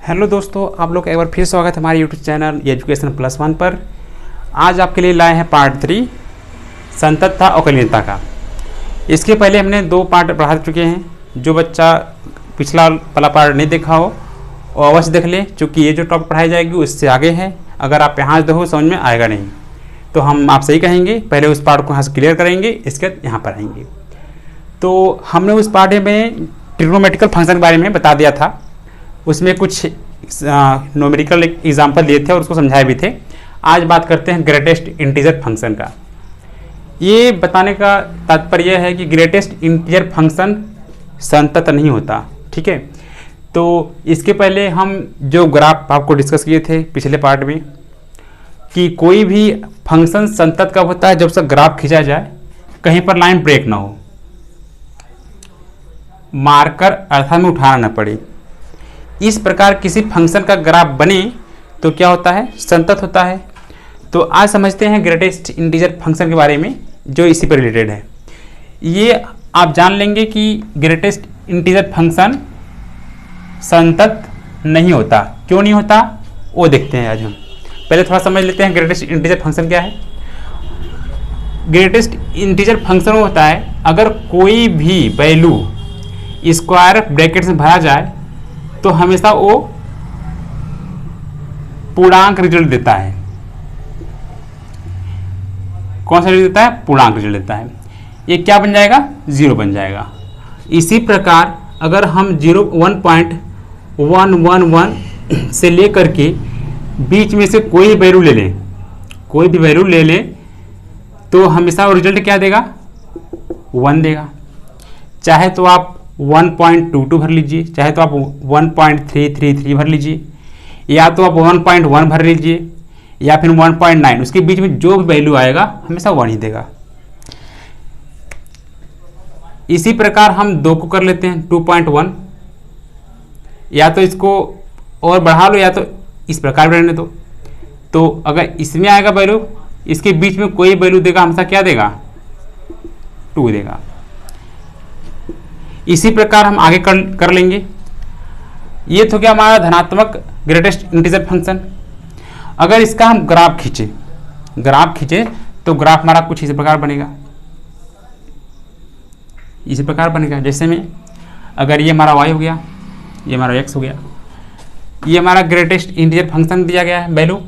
Hello दोस्तों, आप लोग का एक बार फिर स्वागत है हमारे YouTube channel education plus one पर। आज आपके लिए लाए हैं पार्ट 3 संततता और कलीनता का। इसके पहले हमने 2 पार्ट पढ़ा चुके हैं। जो बच्चा पिछला वाला पार्ट नहीं देखा हो वो अवश्य देख ले, चूँकि ये जो टॉपिक पढ़ाई जाएगी उससे आगे है। अगर आप यहाँ से देखो समझ में आएगा नहीं, तो हम आपसे ही कहेंगे पहले उस पार्ट को यहाँ से क्लियर करेंगे, इसके बाद यहाँ पर आएंगे। तो हमने उस पार्ट में ट्रिग्नोमेट्रिकल फंक्शन के बारे में बता दिया था, उसमें कुछ न्यूमेरिकल एग्जाम्पल दिए थे और उसको समझाए भी थे। आज बात करते हैं ग्रेटेस्ट इंटीजर फंक्शन का। ये बताने का तात्पर्य है कि ग्रेटेस्ट इंटीजर फंक्शन संतत नहीं होता, ठीक है। तो इसके पहले हम जो ग्राफ आपको डिस्कस किए थे पिछले पार्ट में कि कोई भी फंक्शन संतत कब होता है, जब उसका ग्राफ खींचा जाए, कहीं पर लाइन ब्रेक ना हो, मार्कर अर्थात में उठाना न पड़े। इस प्रकार किसी फंक्शन का ग्राफ बने तो क्या होता है, संतत होता है। तो आज समझते हैं ग्रेटेस्ट इंटीजर फंक्शन के बारे में, जो इसी पर रिलेटेड है। ये आप जान लेंगे कि ग्रेटेस्ट इंटीजर फंक्शन संतत नहीं होता। क्यों नहीं होता वो देखते हैं आज हम। पहले थोड़ा समझ लेते हैं ग्रेटेस्ट इंटीजर फंक्शन क्या है। ग्रेटेस्ट इंटीजर फंक्शन होता है अगर कोई भी वैल्यू स्क्वायर ब्रैकेट में भरा जाए तो हमेशा वो पूर्णांक रिजल्ट देता है। कौन सा रिजल्ट देता है? पूर्णांक रिजल्ट देता है। ये क्या बन जाएगा? 0 बन जाएगा। इसी प्रकार अगर हम 1.111 से लेकर के बीच में से कोई वैल्यू ले लें, कोई भी वैल्यू ले लें, तो हमेशा वो रिजल्ट क्या देगा? 1 देगा। चाहे तो आप 1.22 भर लीजिए, चाहे तो आप 1.333 भर लीजिए, या तो आप 1.1 भर लीजिए, या फिर 1.9। उसके बीच में जो भी वैल्यू आएगा हमेशा 1 ही देगा। इसी प्रकार हम 2 को कर लेते हैं 2.1, या तो इसको और बढ़ा लो या तो इस प्रकार रहने दो। तो अगर इसमें आएगा वैल्यू, इसके बीच में कोई वैल्यू देगा, हमेशा क्या देगा? 2 देगा। इसी प्रकार हम आगे कर लेंगे। ये तो क्या हमारा धनात्मक ग्रेटेस्ट इंटीजर फंक्शन। अगर इसका हम ग्राफ खींचे तो ग्राफ हमारा कुछ इसी प्रकार बनेगा, इसी प्रकार बनेगा। जैसे में अगर ये हमारा y हो गया, ये हमारा x हो गया, ये हमारा ग्रेटेस्ट इंटीजर फंक्शन दिया गया है वैल्यू।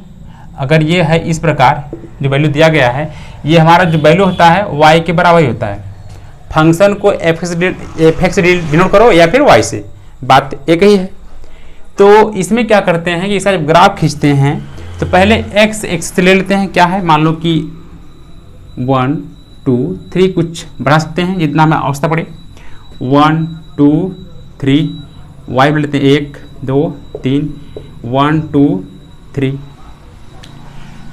अगर ये है इस प्रकार जो वैल्यू दिया गया है, ये हमारा जो वैल्यू होता है y के बराबर ही होता है। फंक्शन को एफ से डिनोट करो या फिर y से, बात एक ही है। तो इसमें क्या करते हैं कि इसका जब ग्राफ खींचते हैं तो पहले x से ले लेते हैं। क्या है? मान लो कि 1 2 3 कुछ बढ़ा सकते हैं जितना हमें आवश्यकता पड़े। 1 2 3 y ले लेते हैं 1 2 3 1 2 3।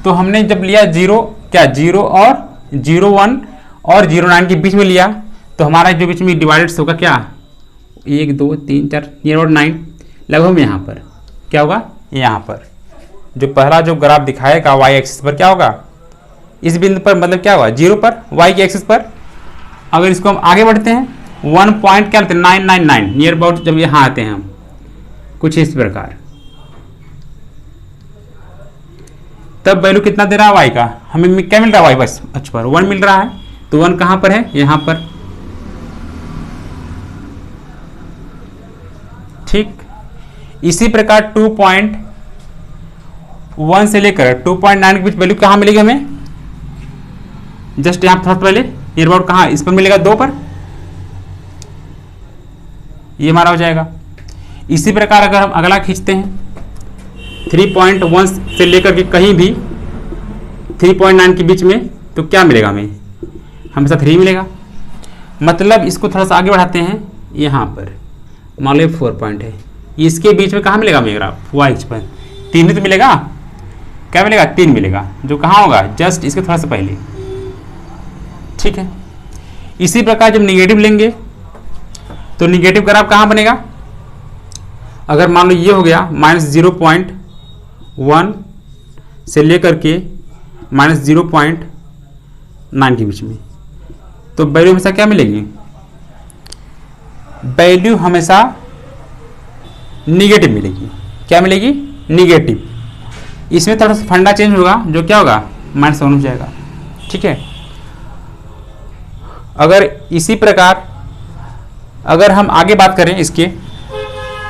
तो हमने जब लिया 0 और 0 1 और 0 9 के बीच में लिया, तो हमारा जो बीच में डिवाइडेड होगा क्या? 1 2 3 4 नियर 9 लगभग यहाँ पर क्या होगा? यहाँ पर जो पहला जो ग्राफ दिखाएगा y एक्सिस पर क्या होगा? इस बिंदु पर, मतलब क्या होगा? 0 पर, y की एक्सिस पर। अगर इसको हम आगे बढ़ते हैं 1 पॉइंट क्या लेते हैं? 999 नियर अबाउट। जब यहाँ आते हैं हम कुछ इस प्रकार, तब वैल्यू कितना दे रहा है y का? हमें क्या मिल रहा है? y बस अच्छा पर 1 मिल रहा है। तो 1 कहाँ पर है? यहाँ पर, ठीक। इसी प्रकार 2.1 से लेकर 2.9 के बीच वैल्यू कहाँ मिलेगी हमें? जस्ट यहाँ थोड़ा पहले ये अबाउट कहाँ? इस पर मिलेगा 2 पर, ये हमारा हो जाएगा। इसी प्रकार अगर हम अगला खींचते हैं 3.1 से लेकर के कहीं भी 3.9 के बीच में, तो क्या मिलेगा हमें? हमेशा 3 मिलेगा। मतलब इसको थोड़ा सा आगे बढ़ाते हैं, यहाँ पर मान लो 4 पॉइंट है, इसके बीच में कहाँ मिलेगा मेरा? y एक्स पर 3 ही तो मिलेगा। क्या मिलेगा? 3 मिलेगा, जो कहाँ होगा? जस्ट इसके थोड़ा सा पहले, ठीक है। इसी प्रकार जब निगेटिव लेंगे तो निगेटिव ग्राफ कहाँ बनेगा? अगर मान लो ये हो गया -0.1 से लेकर के -0.9 के बीच में, तो वैल्यू हमेशा क्या मिलेगी? वैल्यू हमेशा निगेटिव मिलेगी। क्या मिलेगी, निगेटिव। इसमें थोड़ा सा फंडा चेंज होगा, जो क्या होगा, -1 हो जाएगा। ठीक है, अगर इसी प्रकार अगर हम आगे बात करें इसके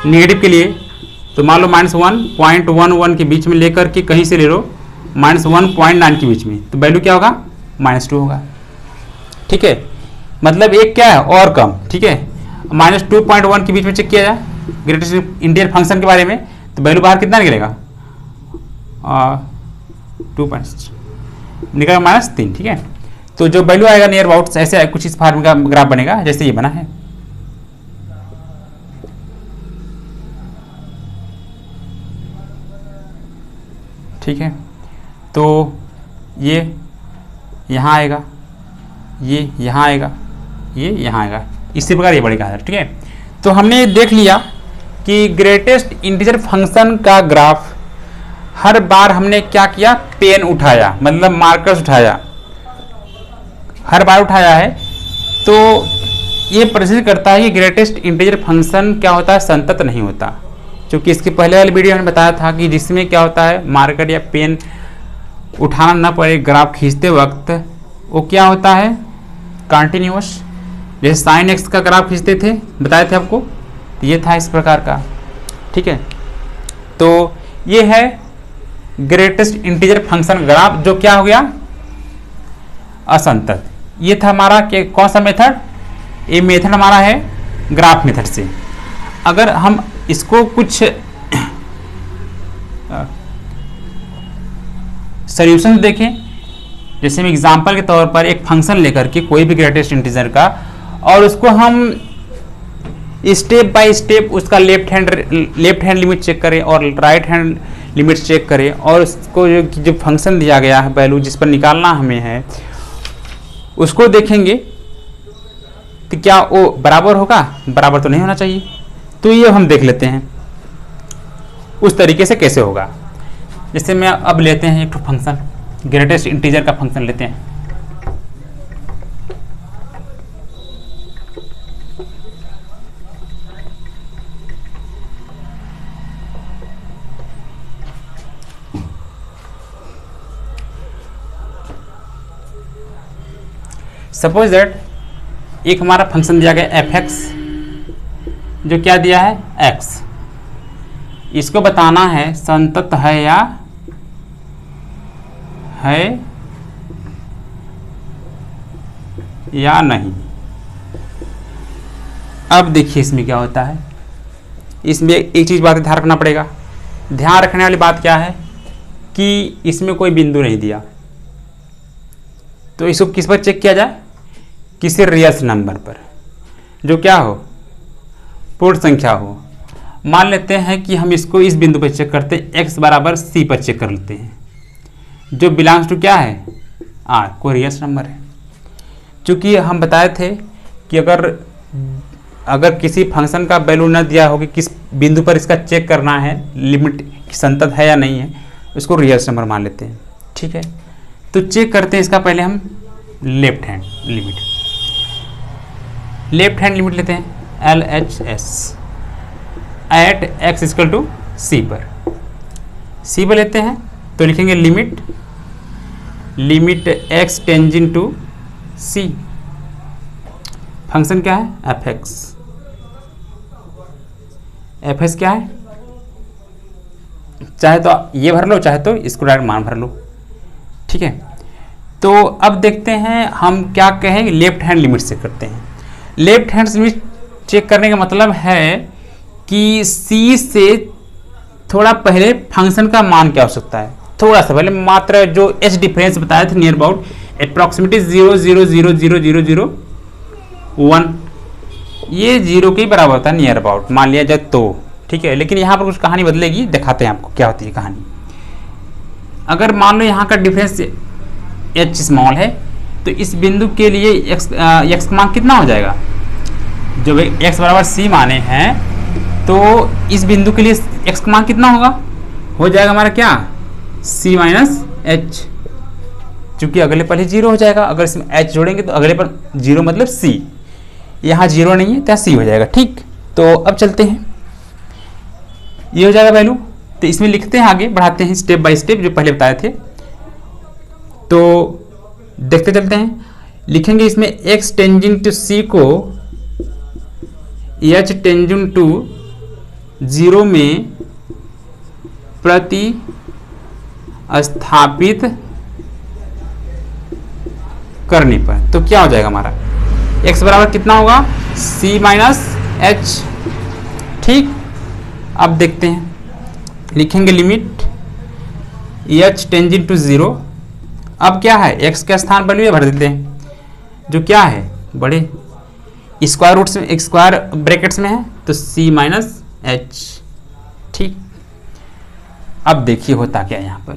नेगेटिव के लिए, तो मान लो -1.11 के बीच में लेकर के कहीं से ले लो -1.9 के बीच में, तो वैल्यू क्या होगा, -2 होगा। ठीक है, मतलब एक क्या है और कम। ठीक है, -2.1 के बीच में चेक किया जाए ग्रेटेस्ट इंटीजर फंक्शन के बारे में, तो वैल्यू बाहर कितना निकलेगा, 2 निकलेगा -3। ठीक है, तो जो वैल्यू आएगा नियर अबाउट ऐसे कुछ इस फॉर्म का ग्राफ बनेगा जैसे ये बना है। ठीक है, तो ये यहाँ आएगा, ये यहाँ आएगा, ये यहाँ आएगा, इसी प्रकार ये बढ़ेगा। ठीक है, तो हमने देख लिया कि ग्रेटेस्ट इंटीजर फंक्शन का ग्राफ हर बार हमने क्या किया, पेन उठाया, मतलब मार्कर्स उठाया, हर बार उठाया है। तो ये प्रदर्शित करता है कि ग्रेटेस्ट इंटीजर फंक्शन क्या होता है, संतत नहीं होता। क्योंकि इसके पहले वाले वीडियो में बताया था कि जिसमें क्या होता है, मार्कर या पेन उठाना ना पड़े ग्राफ खींचते वक्त, वो क्या होता है, कंटिन्यूअस। जैसे sin x का ग्राफ खींचते थे, बताए थे आपको, तो ये था इस प्रकार का। ठीक है, तो ये है ग्रेटेस्ट इंटीजर फंक्शन ग्राफ, जो क्या हो गया, असंतत। ये था हमारा कौन सा मेथड, ये मेथड हमारा है ग्राफ मेथड से। अगर हम इसको कुछ सॉल्यूशन देखें, जैसे हम एग्जांपल के तौर पर एक फंक्शन लेकर के कोई भी ग्रेटेस्ट इंटीजर का, और उसको हम स्टेप बाय स्टेप उसका लेफ्ट हैंड लिमिट चेक करें और राइट हैंड लिमिट चेक करें, और उसको जो फंक्शन दिया गया है वैल्यू जिस पर निकालना हमें है, उसको देखेंगे तो क्या वो बराबर होगा, बराबर तो नहीं होना चाहिए। तो ये हम देख लेते हैं उस तरीके से कैसे होगा। जैसे मैं अब लेते हैं एक फंक्शन, ग्रेटेस्ट इंटीजर का फंक्शन लेते हैं। सपोज दैट एक हमारा फंक्शन दिया गया f(x), जो क्या दिया है, x। इसको बताना है संतत है या नहीं। अब देखिए इसमें क्या होता है, इसमें एक चीज बात ध्यान रखना पड़ेगा। ध्यान रखने वाली बात क्या है कि इसमें कोई बिंदु नहीं दिया, तो इसको किस पर चेक किया जाए, किसी रियल नंबर पर, जो क्या हो, पूर्ण संख्या हो। मान लेते हैं कि हम इसको इस बिंदु पर चेक करते हैं, x बराबर c पर चेक कर लेते हैं, जो बिलोंग्स टू क्या है, r, कोई रियल नंबर है। चूंकि हम बताए थे कि अगर किसी फंक्शन का वैल्यू न दिया हो कि किस बिंदु पर इसका चेक करना है, लिमिट संतत है या नहीं है, उसको रियल नंबर मान लेते हैं। ठीक है, तो चेक करते हैं इसका पहले हम left hand limit. Left hand limit लेते हैं LHS at x equal to c पर। c पर लेते हैं तो लिखेंगे limit x tending to c। Function क्या है, fx। fs क्या है, चाहे तो ये भर लो, चाहे तो इसको डायरेक्ट मान भर लो। ठीक है, तो अब देखते हैं हम क्या कहेंगे, लेफ्ट हैंड लिमिट से करते हैं। लेफ्ट हैंड लिमिट चेक करने का मतलब है कि c से थोड़ा पहले फंक्शन का मान क्या हो सकता है, थोड़ा सा पहले, मात्र जो h डिफरेंस बताया था नियर अबाउट अप्रॉक्सीमेटली 0.0000001, ये 0 के ही बराबर होता है नियर अबाउट, मान लिया जाए तो। ठीक है, लेकिन यहाँ पर कुछ कहानी बदलेगी, दिखाते हैं आपको क्या होती है कहानी। अगर मान लो यहाँ का डिफरेंस h स्मॉल है, तो इस बिंदु के लिए x का मान कितना हो जाएगा, जब x बराबर c माने हैं, तो इस बिंदु के लिए x का मान कितना होगा, हो जाएगा हमारा क्या, c माइनस h। चूंकि अगले पर ही 0 हो जाएगा, अगर इसमें h जोड़ेंगे तो अगले पर 0 मतलब c, यहाँ 0 नहीं है तो c हो जाएगा। ठीक, तो अब चलते हैं, ये हो जाएगा वैल्यू। तो इसमें लिखते हैं, आगे बढ़ाते हैं स्टेप बाय स्टेप जो पहले बताए थे। तो देखते चलते हैं, लिखेंगे इसमें x टेंजेंट टू c को h टेंजेंट टू 0 में प्रति स्थापित करने पर तो क्या हो जाएगा हमारा x बराबर कितना होगा, c माइनस h। ठीक, अब देखते हैं, लिखेंगे लिमिट h टेंजेंट टू 0। अब क्या है, x के स्थान वैल्यू भर देते हैं, जो क्या है बड़े स्क्वायर रूट्स में, स्क्वायर ब्रैकेट्स में है, तो c माइनस h। ठीक, अब देखिए होता क्या है यहां पर।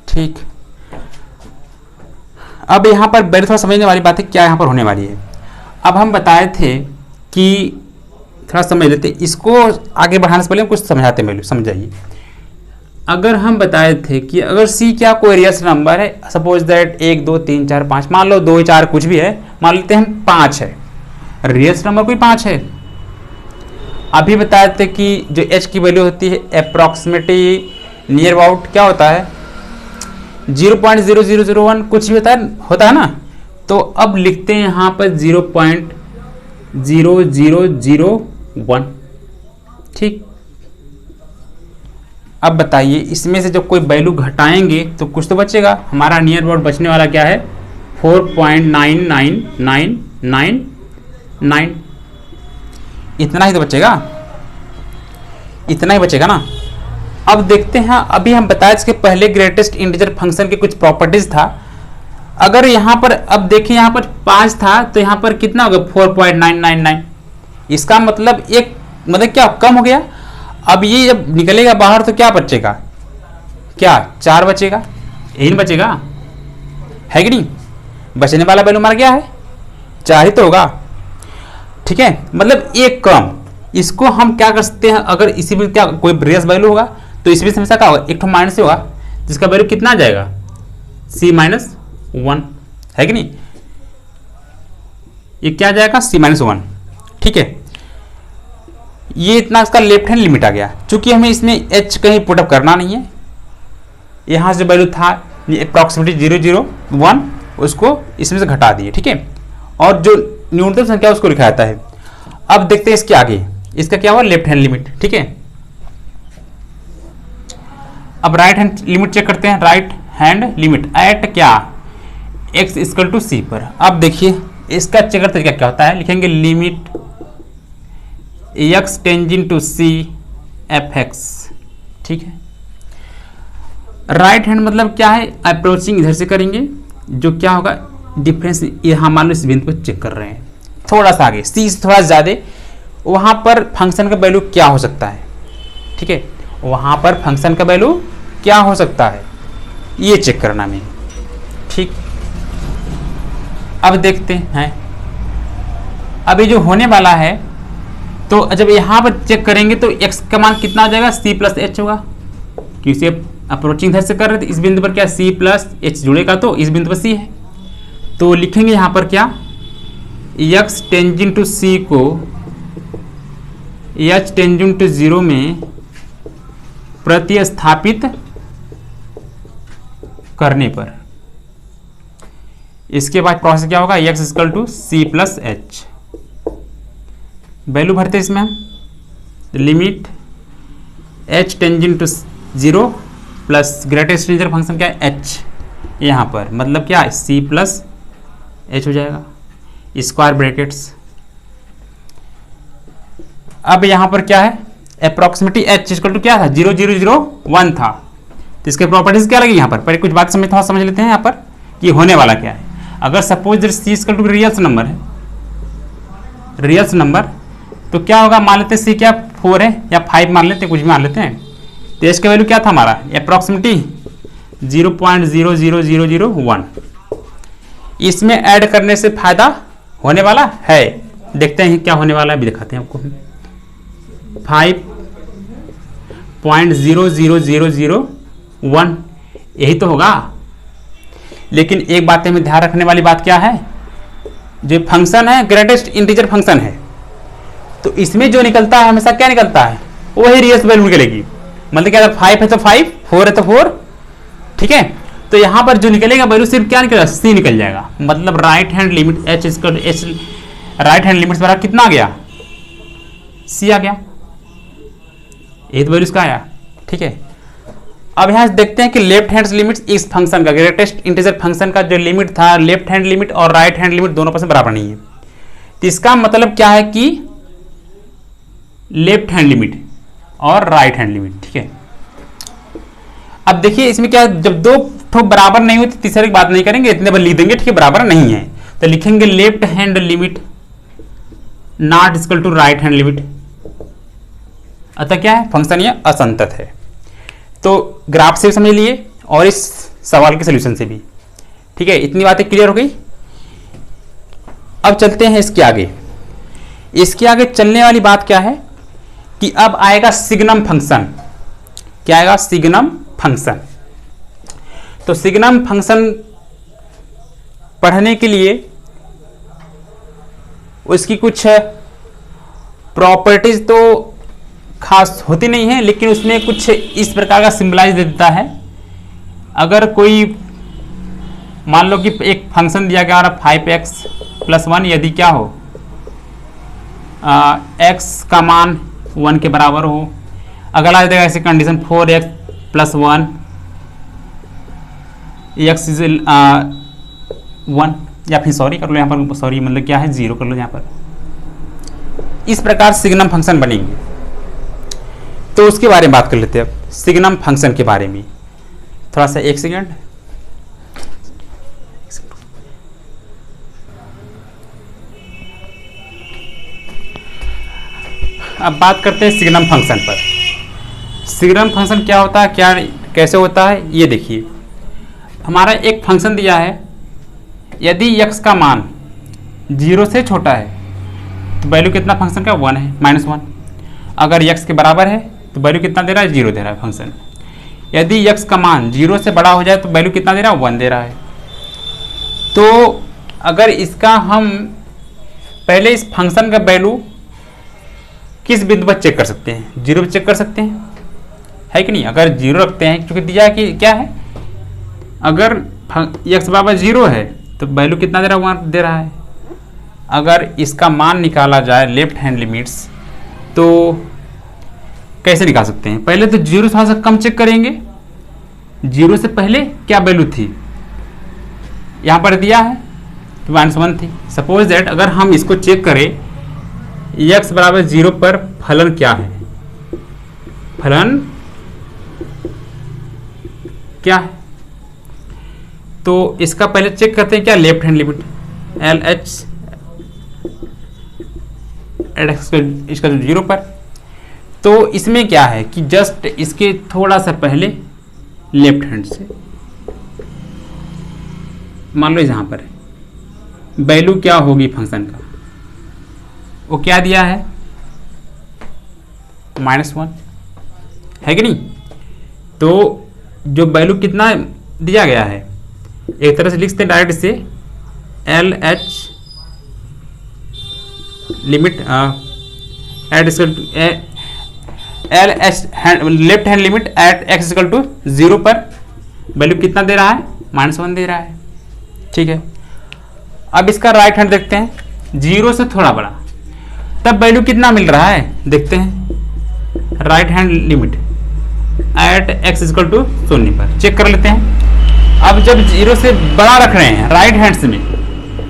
ठीक, अब यहां पर बड़े थोड़ा समझने वाली बात है क्या यहां पर होने वाली है। अब हम बताए थे कि थोड़ा समझ लेते, इसको आगे बढ़ाने से पहले हम कुछ समझाते हैं, पहले समझ जाइए। अगर हम बताए थे कि अगर c क्या कोई रियल नंबर है, सपोज दैट 1 2 3 4 5, मान लो 2 4 कुछ भी है, मान लेते हैं 5 है, रियल नंबर कोई 5 है। अभी बताए थे कि जो h की वैल्यू होती है अप्रॉक्सीमेटली नियर अबाउट क्या होता है 0.0001 कुछ भी होता है ना। तो अब लिखते हैं यहाँ पर 0.0001। ठीक, अब बताइए इसमें से जब कोई वैल्यू घटाएंगे तो कुछ तो बचेगा। हमारा नियर अबाउट बचने वाला क्या है 4.999999, इतना ही तो बचेगा, इतना ही बचेगा ना। अब देखते हैं, अभी हम बताए इसके पहले ग्रेटेस्ट इंटीजर फंक्शन के कुछ प्रॉपर्टीज था। अगर यहाँ पर अब देखिए यहाँ पर 5 था तो यहाँ पर कितना होगा 4.999, इसका मतलब एक मतलब क्या कम हो गया। अब ये जब निकलेगा बाहर तो क्या बचेगा, क्या 4 बचेगा, यही बचेगा है कि नहीं। बचने वाला वैल्यू हमारा क्या है 4 ही तो होगा। ठीक है, मतलब एक कम। इसको हम क्या कर सकते हैं, अगर इसी में क्या कोई रियल वैल्यू होगा तो इसमें हमेशा क्या होगा एक तो माइनस होगा, जिसका वैल्यू कितना आ जाएगा c माइनस 1 है कि नहीं। ये क्या आ जाएगा c माइनस 1। ठीक है, ये इतना इसका लेफ्ट हैंड लिमिट आ गया। चूंकि हमें इसमें h कहीं पुटअप करना नहीं है, यहां से वैल्यू था अप्रॉक्सीमेटली 001, उसको इसमें से घटा दिए। ठीक है, और जो न्यूनतम संख्या उसको लिखा जाता है। अब देखते हैं इसके आगे, इसका क्या हुआ लेफ्ट हैंड लिमिट। ठीक है, अब राइट हैंड लिमिट चेक करते हैं। राइट हैंड लिमिट एट क्या x इक्वल टू c पर। अब देखिए इसका चेक करते तरीका क्या होता है, लिखेंगे limit x tangent to c f(x). ठीक है, राइट हैंड मतलब क्या है अप्रोचिंग इधर से करेंगे, जो क्या होगा डिफरेंस यहाँ मान लो इस बिंदु को चेक कर रहे हैं, थोड़ा सा आगे c से थोड़ा ज़्यादा, वहाँ पर फंक्शन का वैल्यू क्या हो सकता है। ठीक है, वहाँ पर फंक्शन का वैल्यू क्या हो सकता है ये चेक करना में। ठीक, अब देखते हैं, अभी जो होने वाला है तो जब यहाँ पर चेक करेंगे तो x का मान कितना आ जाएगा c प्लस h होगा, क्योंकि अप्रोचिंग इधर से कर रहे थे। इस बिंदु पर क्या c प्लस h जुड़ेगा तो इस बिंदु पर c है, तो लिखेंगे यहाँ पर क्या x टेंजेंट टू c को h टेंजेंट टू 0 में प्रतिस्थापित करने पर। इसके बाद प्रोसेस क्या होगा x equal to c plus h, value भरते इसमें हम limit h tangent to 0 plus greatest integer function क्या है h, यहाँ पर मतलब क्या है c प्लस h हो जाएगा स्क्वायर ब्रैकेट्स। अब यहाँ पर क्या है अप्रॉक्सीमेटली h इक्वल टू क्या था 0001 था, तो इसके प्रॉपर्टीज क्या लगी यहाँ पर। पहले कुछ बात थोड़ा समझ लेते हैं यहाँ पर कि होने वाला क्या है। अगर suppose c equal to real number है, रियल नंबर, तो क्या होगा मान लेते हैं c क्या 4 है या 5 मान लेते हैं, कुछ भी मान लेते हैं। तो इसका वैल्यू क्या था हमारा अप्रॉक्सीमेटली 0.00001। इसमें ऐड करने से फायदा होने वाला है, देखते हैं क्या होने वाला है, भी दिखाते हैं आपको। 5.00001 यही तो होगा। लेकिन एक बात हमें ध्यान रखने वाली बात क्या है, जो फंक्शन है ग्रेटेस्ट इंटीजर फंक्शन है, तो इसमें जो निकलता है हमेशा क्या निकलता है, वही रियल वैल्यू निकलेगी। मतलब क्या, 5 है तो 5, 4 है तो 4, ठीक है। तो यहां पर जो निकलेगा वैल्यू सिर्फ क्या निकलेगा, सी निकल जाएगा। मतलब राइट हैंड लिमिट एच इसका एच, राइट हैंड लिमिट बराबर कितना आ गया, सी आ गया। ये तो वैल्यू इसका आया, ठीक है। अब यहां से देखते हैं कि लेफ्ट हैंड लिमिट इस फंक्शन का, ग्रेटेस्ट इंटीजर फंक्शन का जो लिमिट था, लेफ्ट हैंड लिमिट और राइट हैंड लिमिट दोनों पर बराबर नहीं है। तो इसका मतलब क्या है कि लेफ्ट हैंड लिमिट और राइट हैंड लिमिट, ठीक है। अब देखिए इसमें क्या, जब दो ठो बराबर नहीं हुई तो तीसरे की बात नहीं करेंगे, इतने पर लिख देंगे, ठीक है, बराबर नहीं है तो लिखेंगे left hand limit not equal to right hand limit. अतः क्या है, फंक्शन ये असंतत है। तो ग्राफ से समझ लिए और इस सवाल के सोल्यूशन से भी, ठीक है। इतनी बातें क्लियर हो गई। अब चलते हैं इसके आगे। इसके आगे चलने वाली बात क्या है कि अब आएगा सिग्नम फंक्शन। क्या आएगा, सिग्नम फंक्शन। तो सिग्नम फंक्शन पढ़ने के लिए उसकी कुछ प्रॉपर्टीज तो खास होती नहीं है, लेकिन उसमें कुछ इस प्रकार का सिंबलाइज दे देता है। अगर कोई मान लो कि एक फंक्शन दिया गया 5x + 1, यदि क्या हो x का मान 1 के बराबर हो। अगला आ जाएगा ऐसी कंडीशन 4x + 1 x इज 1, या फिर सॉरी कर लो यहाँ पर, सॉरी मतलब क्या है 0 कर लो यहाँ पर। इस प्रकार सिग्नम फंक्शन बनेंगे। तो उसके बारे में बात कर लेते हैं अब, सिग्नम फंक्शन के बारे में। थोड़ा सा एक सेकेंड। अब बात करते हैं सिग्नम फंक्शन पर। सिग्नम फंक्शन क्या होता है, क्या कैसे होता है, ये देखिए। हमारा एक फंक्शन दिया है, यदि x का मान 0 से छोटा है तो वैल्यू कितना फंक्शन का 1 है, -1। अगर x के बराबर है तो वैल्यू कितना दे रहा है, 0 दे रहा है फंक्शन। यदि x का मान 0 से बड़ा हो जाए तो वैल्यू कितना दे रहा है, 1 दे रहा है। तो अगर इसका हम पहले इस फंक्शन का वैल्यू किस बिंदु पर चेक कर सकते हैं, 0 पर चेक कर सकते हैं, है कि नहीं। अगर 0 रखते हैं, क्योंकि दिया कि क्या है, अगर x बराबर 0 है तो वैल्यू कितना दे रहा है, 1 दे रहा है। अगर इसका मान निकाला जाए लेफ्ट हैंड लिमिट्स, तो कैसे निकाल सकते हैं, पहले तो 0 थोड़ा सा कम चेक करेंगे। 0 से पहले क्या वैल्यू थी, यहाँ पर दिया है तो -1 थी। सपोज दैट अगर हम इसको चेक करें, x बराबर 0 पर फलन क्या है, फलन क्या है, तो इसका पहले चेक करते हैं क्या, लेफ्ट हैंड लिमिट LH इसका 0 पर। तो इसमें क्या है कि जस्ट इसके थोड़ा सा पहले लेफ्ट हैंड से मान लो यहां पर वैल्यू क्या होगी फंक्शन का, वो क्या दिया है, -1 है कि नहीं। तो जो वैल्यू कितना दिया गया है, एक तरह से लिखते हैं डायरेक्ट से, LH limit at LH left hand limit at x equal to 0 पर वैल्यू कितना दे रहा है, -1 दे रहा है, ठीक है। अब इसका राइट हैंड देखते हैं, 0 से थोड़ा बड़ा, तब वैल्यू कितना मिल रहा है, देखते हैं। Right hand limit at x equal to 0 पर चेक कर लेते हैं। अब जब 0 से बड़ा रख रहे हैं राइट हैंड से में,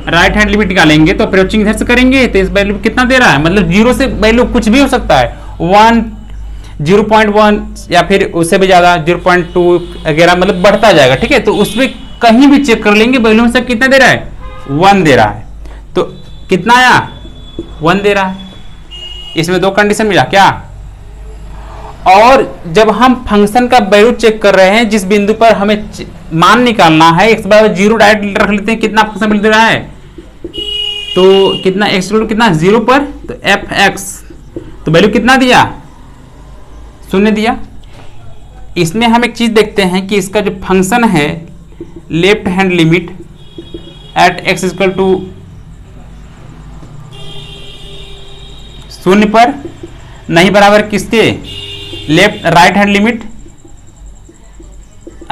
राइट हैंड लिमिट निकालेंगे तो अप्रोचिंग इधर से करेंगे, तो इस वैल्यू कितना दे रहा है, मतलब 0 से वैल्यू कुछ भी हो सकता है, 1, 0.1 या फिर उससे भी ज़्यादा 0.2 वगैरह, मतलब बढ़ता जाएगा, ठीक है। तो उसमें कहीं भी चेक कर लेंगे वैल्यू में से कितना दे रहा है, 1 दे रहा है। तो कितना आया, 1 दे रहा है। इसमें दो कंडीशन मिला क्या, और जब हम फंक्शन का वैल्यू चेक कर रहे हैं, जिस बिंदु पर हमें मान निकालना है, x बराबर 0 डायरेक्ट रख लेते हैं, कितना फंक्शन मिल रहा है, तो कितना x कितना 0 पर, तो fx, तो वैल्यू कितना दिया, 0 दिया। इसमें हम एक चीज देखते हैं कि इसका जो फंक्शन है left hand limit at x equal to शून्य पर नहीं बराबर किसके, left right hand limit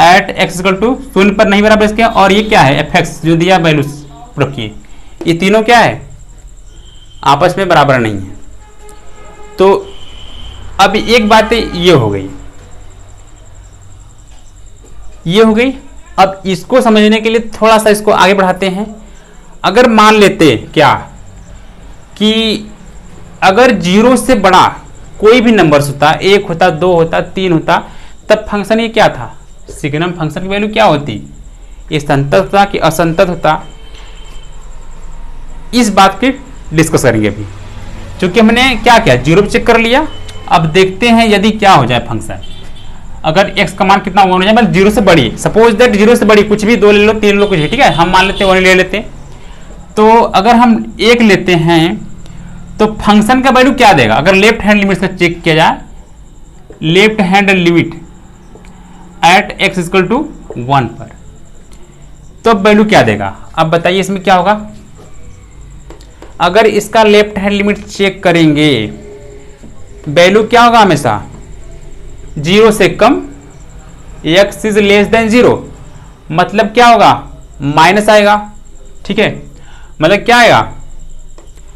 at X equal to शून्य पर नहीं बराबर इसके, और ये क्या है एफ एक्स जो दिया वैल्यू प्रूफ किए, ये तीनों क्या है आपस में बराबर नहीं है। तो अब एक बात ये हो गई, ये हो गई। अब इसको समझने के लिए थोड़ा सा इसको आगे बढ़ाते हैं। अगर मान लेते क्या कि अगर 0 से बड़ा कोई भी नंबर होता, 1 होता, 2 होता, 3 होता, तब फंक्शन ये क्या था, सिग्नम फंक्शन की वैल्यू क्या होती, ये संतत होता कि असंतत होता, इस बात की डिस्कस करेंगे अभी। क्योंकि हमने क्या किया 0 पे चेक कर लिया, अब देखते हैं यदि क्या हो जाए फंक्शन, अगर x का मान कितना 1 हो जाए, मतलब 0 से बड़ी, सपोज दैट 0 से बड़ी कुछ भी 2 ले लो 3 लो कुछ भी, ठीक है, हम मान लेते 1 ले लेते हैं। तो अगर हम 1 लेते हैं तो फंक्शन का वैल्यू क्या देगा, अगर लेफ्ट हैंड लिमिट से चेक किया जाए, left hand limit at x equal to 1 पर, तो वैल्यू क्या देगा। अब बताइए इसमें क्या होगा, अगर इसका लेफ्ट हैंड लिमिट चेक करेंगे वैल्यू क्या होगा, हमेशा 0 से कम, x इज लेस देन 0, मतलब क्या होगा माइनस आएगा, ठीक है, मतलब क्या आएगा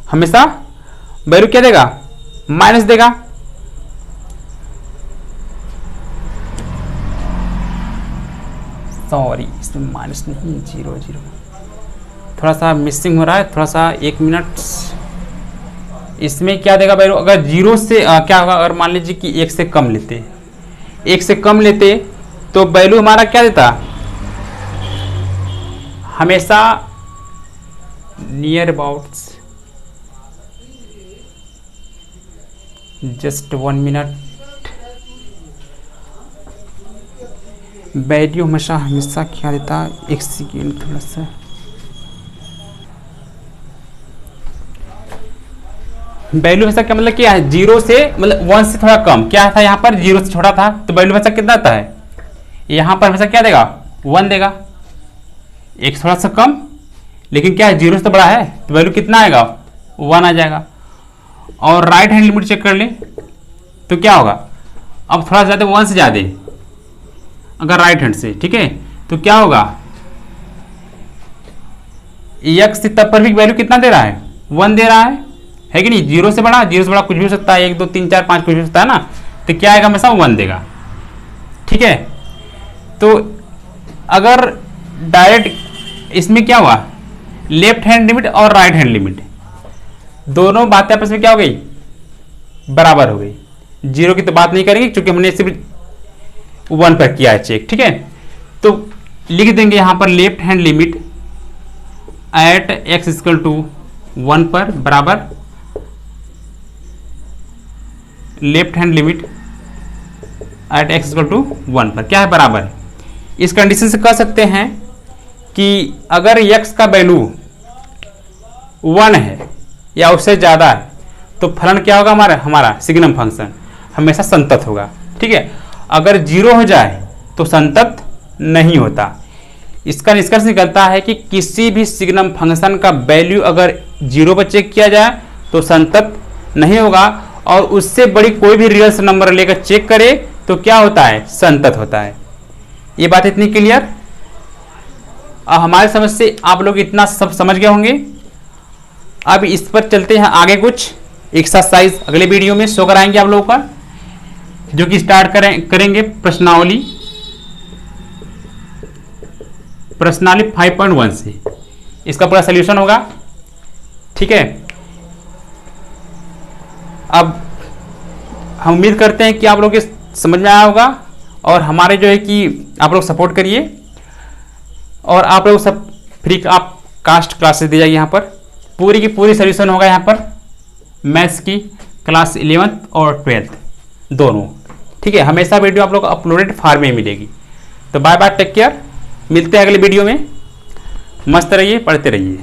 हमेशा वैल्यू क्या देगा माइनस देगा। सॉरी इसमें माइनस नहीं 0 0, थोड़ा सा मिसिंग हो रहा है, थोड़ा सा 1 मिनट। इसमें क्या देगा वैल्यू, अगर 0 से क्या होगा, अगर मान लीजिए कि 1 से कम लेते, 1 से कम लेते तो वैल्यू हमारा क्या देता, हमेशा near about, just 1 minute, value हमेशा क्या देता, एक सेकेंड थोड़ा सा, वैल्यू हमेशा क्या मतलब क्या है 0 से मतलब 1 से थोड़ा कम, क्या था यहाँ पर 0 से छोटा था, तो वैल्यू हमेशा कितना आता है, यहाँ पर हमेशा क्या देगा 1 देगा, एक थोड़ा सा कम लेकिन क्या है 0 से बड़ा है, तो वैल्यू कितना आएगा 1 आ जाएगा। और राइट हैंड लिमिट चेक कर ले तो क्या होगा, अब थोड़ा ज़्यादा 1 से ज़्यादा अगर राइट हैंड से, ठीक है, तो क्या होगा x तब पर भी वैल्यू कितना दे रहा है 1 दे रहा है कि नहीं, 0 से बड़ा कुछ भी हो सकता है, 1 2 3 4 5 कुछ भी हो सकता है ना, तो क्या आएगा हमेशा 1 देगा, ठीक है। तो अगर डायरेक्ट इसमें क्या हुआ, लेफ्ट हैंड लिमिट और राइट हैंड लिमिट दोनों बातें आपस में क्या हो गई बराबर हो गई, 0 की तो बात नहीं करेंगे क्योंकि हमने सिर्फ 1 पर किया है चेक, ठीक है। तो लिख देंगे यहां पर left hand limit at x equal to 1 पर बराबर left hand limit at x equal to 1 पर क्या है बराबर। इस कंडीशन से कह सकते हैं कि अगर x का वैल्यू 1 है या उससे ज़्यादा है तो फलन क्या होगा हमारा सिग्नम फंक्शन हमेशा संतत होगा, ठीक है। अगर 0 हो जाए तो संतत नहीं होता। इसका निष्कर्ष निकलता है कि किसी भी सिग्नम फंक्शन का वैल्यू अगर 0 पर चेक किया जाए तो संतत नहीं होगा, और उससे बड़ी कोई भी रियल नंबर लेकर चेक करे तो क्या होता है संतत होता है। ये बात इतनी क्लियर, हमारे समझ से आप लोग इतना सब समझ गए होंगे। अब इस पर चलते हैं आगे, कुछ एक्सरसाइज अगले वीडियो में शो कराएंगे आप लोगों का, जो कि स्टार्ट करेंगे प्रश्नावली 5.1 से। इसका पूरा सोल्यूशन होगा, ठीक है। अब हम उम्मीद करते हैं कि आप लोग समझ में आया होगा, और हमारे जो है कि आप लोग सपोर्ट करिए, और आप लोग सब फ्री आप कास्ट क्लासेस दी जाएगी। यहाँ पर पूरी की पूरी सोल्यूशन होगा यहाँ पर मैथ्स की क्लास 11th और 12th दोनों, ठीक है। हमेशा वीडियो आप लोग अपलोडेड फॉर्म में मिलेगी। तो बाय बाय, टेक केयर, मिलते हैं अगले वीडियो में। मस्त रहिए, पढ़ते रहिए।